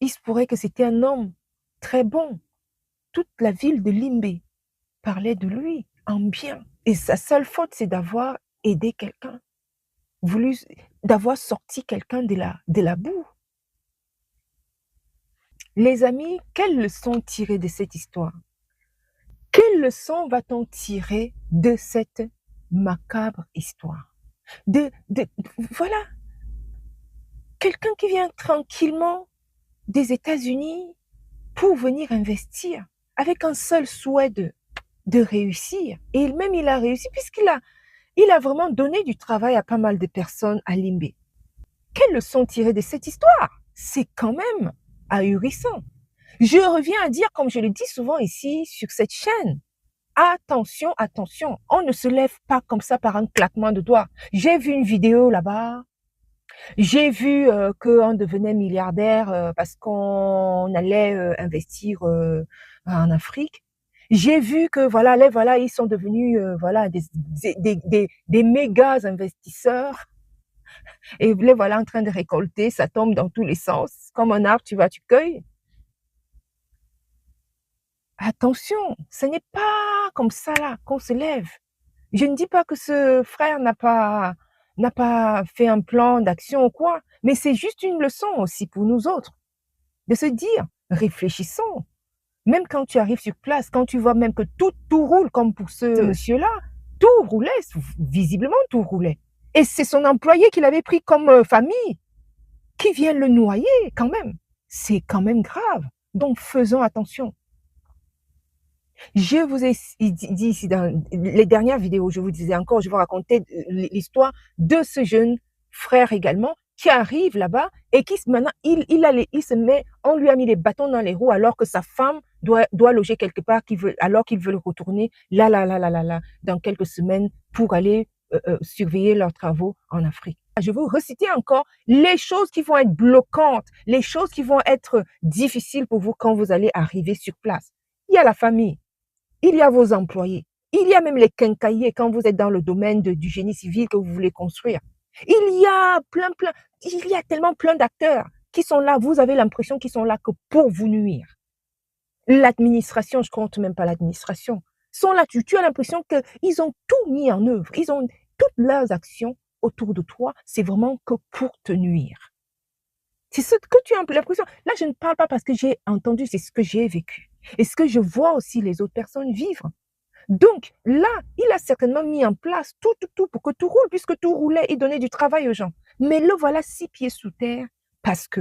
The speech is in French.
Il se pourrait que c'était un homme très bon. Toute la ville de Limbe parlait de lui en bien. Et sa seule faute, c'est d'avoir aidé quelqu'un, voulu d'avoir sorti quelqu'un de la boue. Les amis, quelle leçon tirer de cette histoire? Quelle leçon va-t-on tirer de cette macabre histoire? Voilà, quelqu'un qui vient tranquillement des États-Unis pour venir investir avec un seul souhait de réussir. Et même il a réussi il a vraiment donné du travail à pas mal de personnes à Limbe. Quelle leçon tirer de cette histoire? C'est quand même ahurissant. Je reviens à dire, comme je le dis souvent ici sur cette chaîne, attention, attention, on ne se lève pas comme ça par un claquement de doigts. J'ai vu une vidéo là-bas, j'ai vu qu'on devenait milliardaire parce qu'on allait investir en Afrique. J'ai vu que voilà, ils sont devenus voilà des méga investisseurs et les voilà en train de récolter, ça tombe dans tous les sens, comme un arbre, tu vas, tu cueilles. Attention, ce n'est pas comme ça là qu'on se lève. Je ne dis pas que ce frère n'a pas fait un plan d'action ou quoi, mais c'est juste une leçon aussi pour nous autres, de se dire, réfléchissons. Même quand tu arrives sur place, quand tu vois même que tout roule, comme pour ce monsieur-là, tout roulait, visiblement tout roulait. Et c'est son employé qu'il avait pris comme famille, qui vient le noyer quand même. C'est quand même grave. Donc faisons attention. Je vous ai dit ici dans les dernières vidéos, je vous disais encore, je vais raconter l'histoire de ce jeune frère également qui arrive là-bas et qui maintenant il se met, on lui a mis les bâtons dans les roues alors que sa femme doit loger quelque part, alors qu'ils veulent retourner là, dans quelques semaines pour aller surveiller leurs travaux en Afrique. Je vais vous reciter encore les choses qui vont être bloquantes, les choses qui vont être difficiles pour vous quand vous allez arriver sur place. Il y a la famille. Il y a vos employés. Il y a même les quincailliers quand vous êtes dans le domaine du génie civil que vous voulez construire. Il y a il y a tellement plein d'acteurs qui sont là. Vous avez l'impression qu'ils sont là que pour vous nuire. L'administration, je compte même pas l'administration, sont là. Tu as l'impression qu'ils ont tout mis en œuvre. Ils ont toutes leurs actions autour de toi. C'est vraiment que pour te nuire. C'est ce que tu as l'impression. Là, je ne parle pas parce que j'ai entendu, c'est ce que j'ai vécu. Et ce que je vois aussi les autres personnes vivre. Donc, là, il a certainement mis en place tout pour que tout roule, puisque tout roulait et donnait du travail aux gens. Mais le voilà 6 pieds sous terre parce que